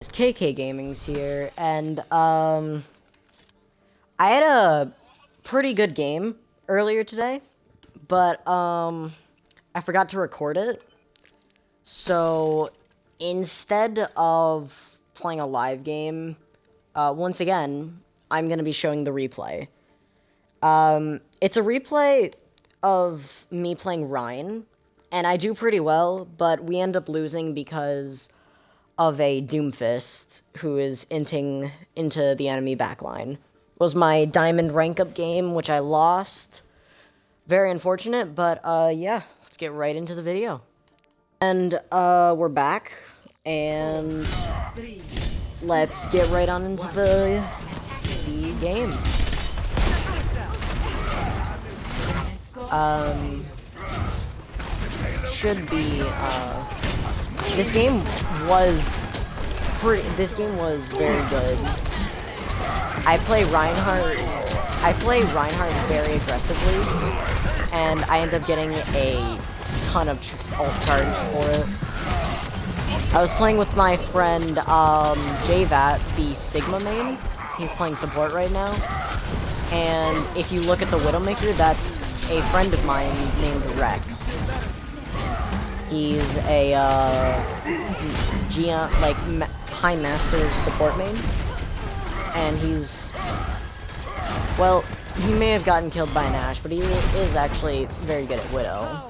KK Gaming's here, and I had a pretty good game earlier today, but I forgot to record it. So instead of playing a live game, once again, I'm gonna be showing the replay. It's a replay of me playing Ryan, and I do pretty well, but we end up losing because of a Doomfist who is inting into the enemy backline. It was my diamond rank up game, which I lost. Very unfortunate, but yeah, let's get right into the video. And we're back, and let's get right on into the game. Should be this game was very good. I play Reinhardt very aggressively, and I end up getting a ton of ult charge for it. I was playing with my friend JVat, the Sigma main. He's playing support right now. And if you look at the Widowmaker, that's a friend of mine named Rex. He's a High Master support main, and he's, well, he may have gotten killed by an Ashe, but he is actually very good at Widow.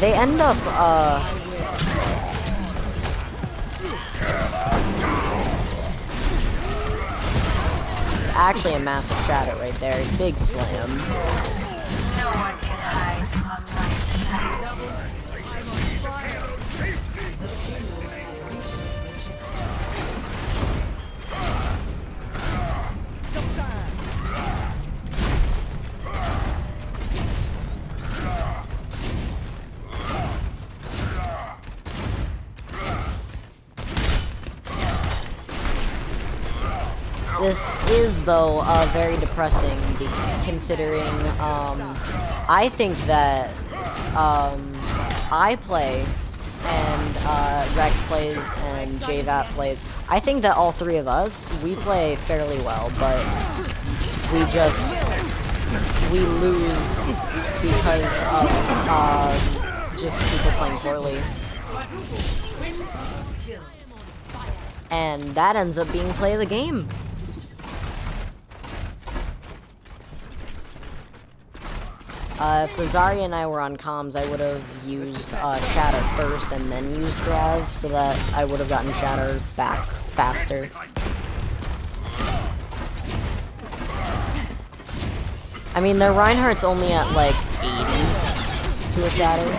They end up actually a massive shatter right there. Big slam. No one can hide from light. This is, though, very depressing, considering, I think that, I play, and, Rex plays, and JVat plays. I think that all three of us, we play fairly well, but we lose because of, just people playing poorly. And that ends up being play of the game. If the Zarya and I were on comms, I would have used Shatter first and then used Grav, so that I would have gotten Shatter back faster. I mean, their Reinhardt's only at like 80 to a Shatter.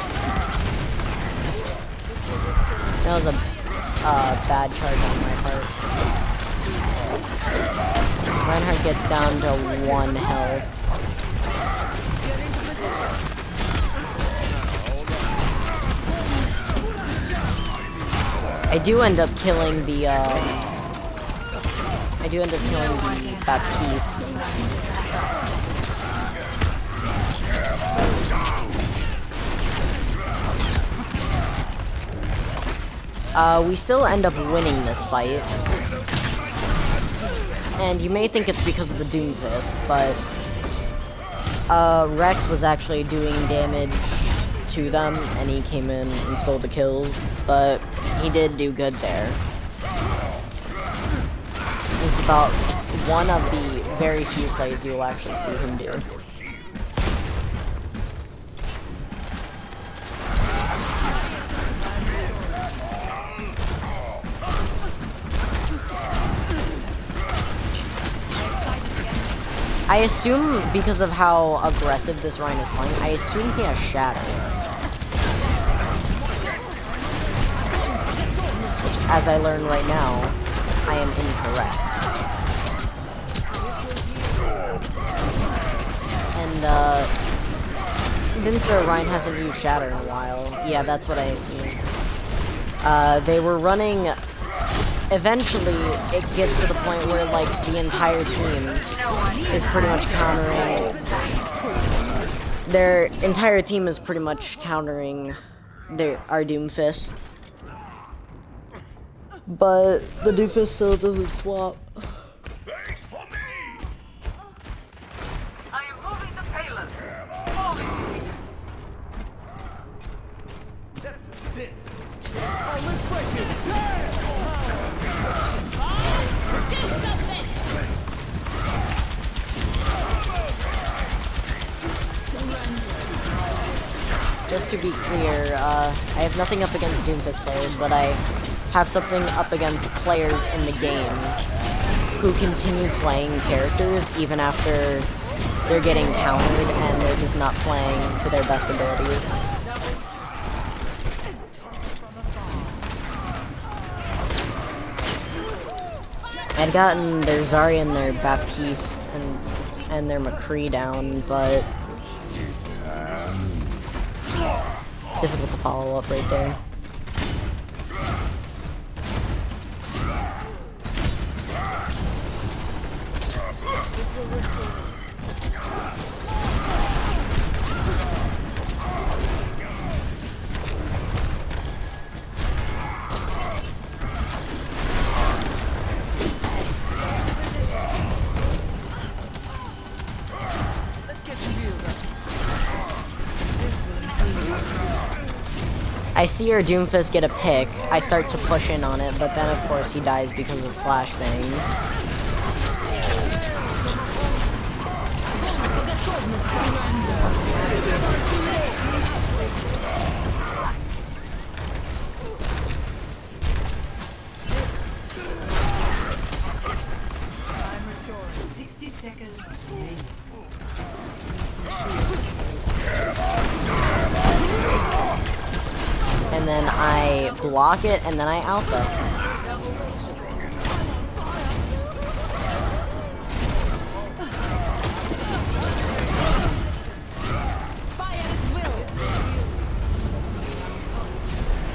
That was a bad charge on my part. Reinhardt gets down to 1 health. I do end up killing the Baptiste. We still end up winning this fight. And you may think it's because of the Doomfist, but Rex was actually doing damage to them, and he came in and stole the kills, but he did do good there. It's about one of the very few plays you will actually see him do. I assume, because of how aggressive this Ryan is playing, I assume he has Shatter. Which, as I learn right now, I am incorrect. And, since the Ryan hasn't used Shatter in a while, yeah, that's what I mean. They were running eventually it gets to the point where like the entire team is pretty much countering. Their entire team is pretty much countering our Doomfist. But the Doomfist still doesn't swap. Just to be clear, I have nothing up against Doomfist players, but I have something up against players in the game who continue playing characters even after they're getting countered and they're just not playing to their best abilities. I'd gotten their Zarya and their Baptiste and their McCree down, but difficult to follow up right there. I see our Doomfist get a pick. I start to push in on it, but then of course he dies because of flashbang. Time restored. 60 seconds. And then I block it, and then I alpha.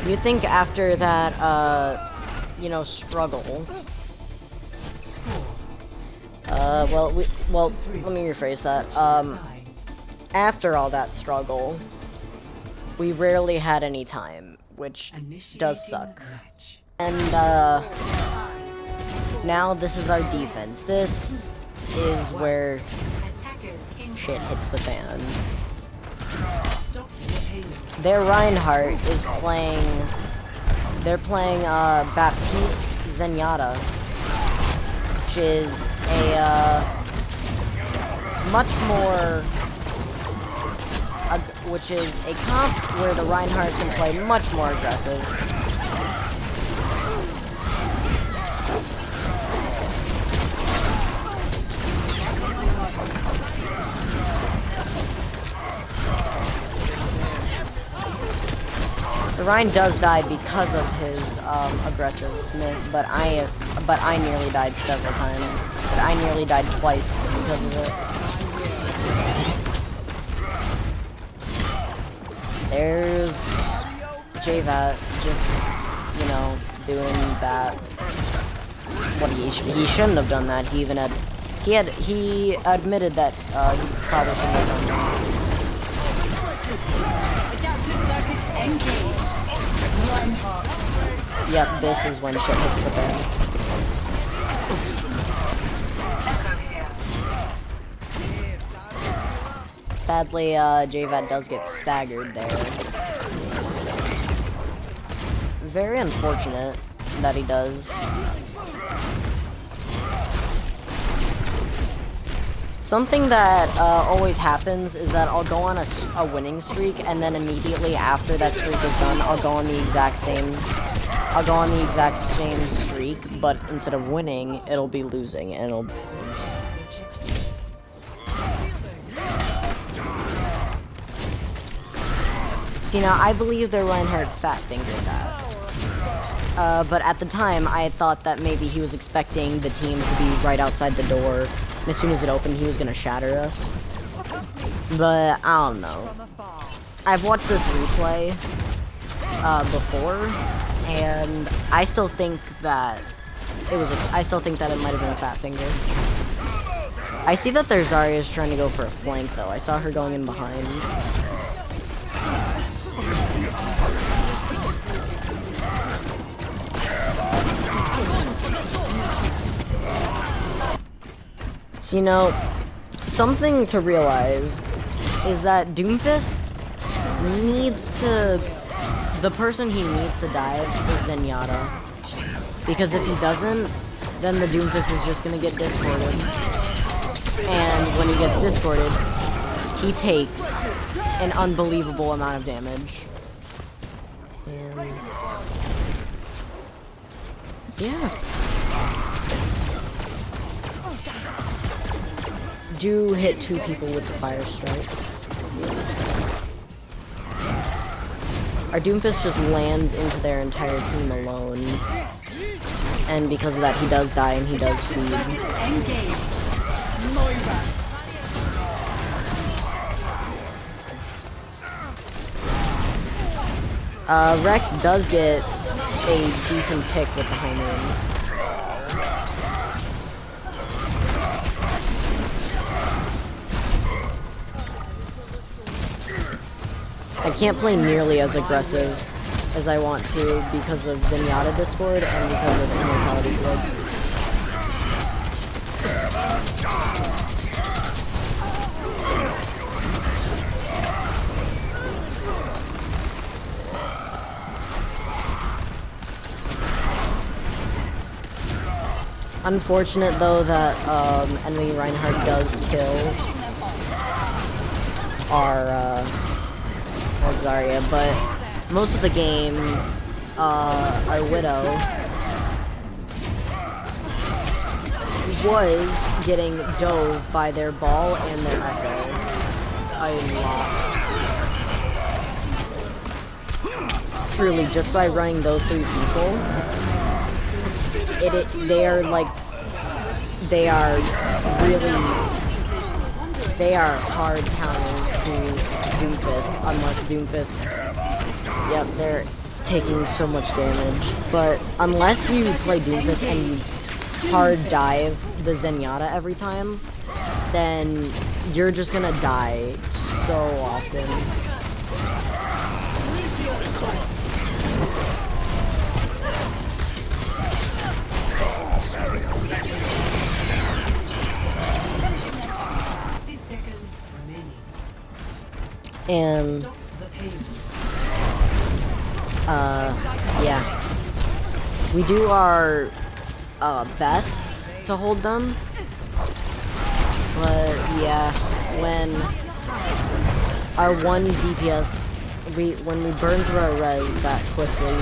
You'd think after that, you know, struggle. Well, let me rephrase that. After all that struggle, we rarely had any time, which does suck. And, now this is our defense. This is where shit hits the fan. Their Reinhardt is playing... They're playing, Baptiste Zenyatta, which is a, much more... which is a comp where the Reinhardt can play much more aggressive. The Rein does die because of his aggressiveness, but I nearly died several times. But I nearly died twice because of it. There's JVat just, you know, doing that. What he shouldn't have done that. He admitted that he probably shouldn't have done that. Yep, this is when shit hits the fan. Sadly, JVat does get staggered there. Very unfortunate that he does. Something that always happens is that I'll go on a winning streak, and then immediately after that streak is done, I'll go on the exact same streak, but instead of winning, it'll be losing, and it'll... See, now, I believe that Reinhardt fat-fingered that. But at the time, I had thought that maybe he was expecting the team to be right outside the door, and as soon as it opened, he was gonna shatter us. But, I don't know. I've watched this replay, before, and I still think that it was. I still think that it might have been a fat finger. I see that their Zarya is trying to go for a flank though. I saw her going in behind. So, you know, something to realize is that Doomfist needs to... The person he needs to dive is Zenyatta. Because if he doesn't, then the Doomfist is just gonna get discorded. And when he gets discorded, he takes an unbelievable amount of damage. And... yeah. Do hit 2 people with the fire strike. Our Doomfist just lands into their entire team alone. And because of that, he does die and he does feed. Rex does get a decent pick with the home run. I can't play nearly as aggressive as I want to because of Zenyatta Discord and because of Immortality Field. Unfortunate though that enemy Reinhardt does kill our Zarya, but most of the game, our Widow was getting dove by their ball and their echo a lot. Truly, just by running those 3 people, they are hard counters to Doomfist, unless Doomfist, yep, they're taking so much damage. But unless you play Doomfist and you hard dive the Zenyatta every time, then you're just gonna die so often. And, yeah. We do our, best to hold them. But, yeah, when our 1 DPS, when we burn through our res that quickly,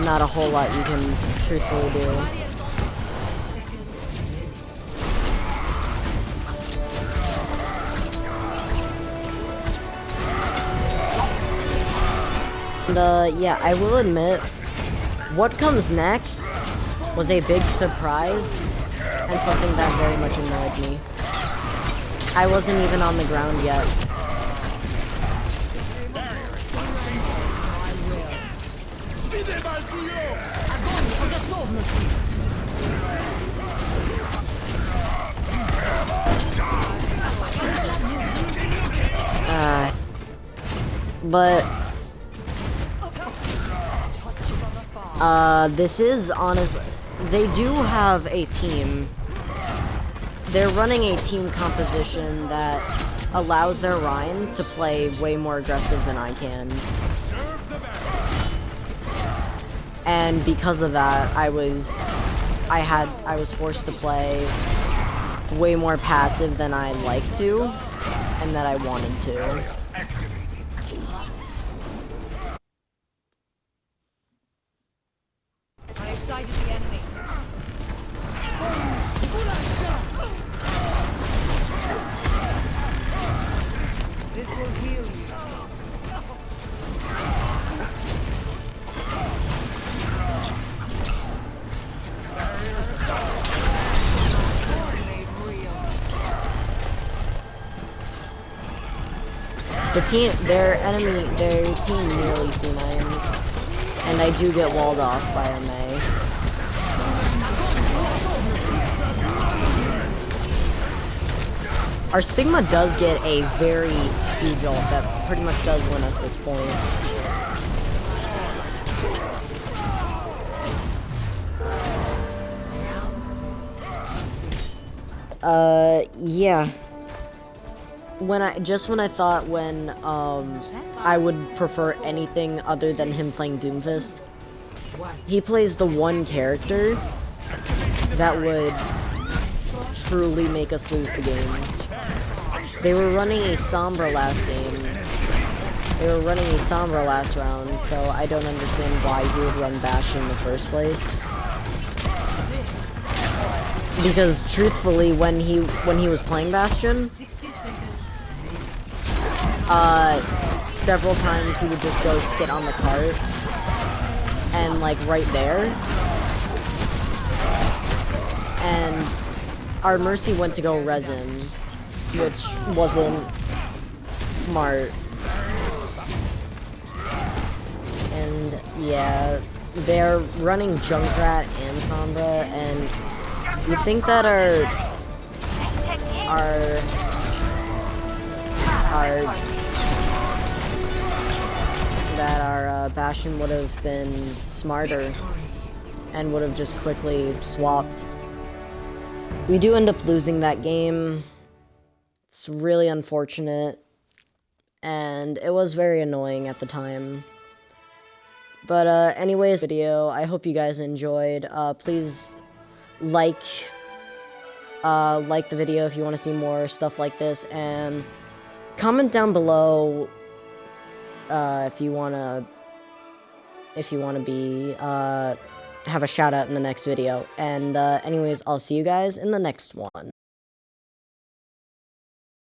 not a whole lot you can truthfully do. And, yeah, I will admit, what comes next was a big surprise, and something that very much annoyed me. I wasn't even on the ground yet. But this is honestly, they do have a team. They're running a team composition that allows their Rhine to play way more aggressive than I can. And because of that, I was forced to play way more passive than I like to, and that I wanted to. I sighted the enemy. This will heal you. The team, their team nearly C9s, and I do get walled off by a Mei. Our Sigma does get a very huge ult that pretty much does win us this point. Yeah. When I thought I would prefer anything other than him playing Doomfist, he plays the one character that would truly make us lose the game. They were running a Sombra last game. They were running a Sombra last round, so I don't understand why he would run Bastion in the first place. Because truthfully, when he was playing Bastion, several times he would just go sit on the cart and like right there, and our Mercy went to go res him, which wasn't smart. And yeah, they're running Junkrat and Sombra, and you'd think that our Bastion would have been smarter and would have just quickly swapped. We do end up losing that game. It's really unfortunate, and it was very annoying at the time. But anyways, video, I hope you guys enjoyed. Please like the video if you want to see more stuff like this, and comment down below if you wanna be have a shout out in the next video. And anyways, I'll see you guys in the next one.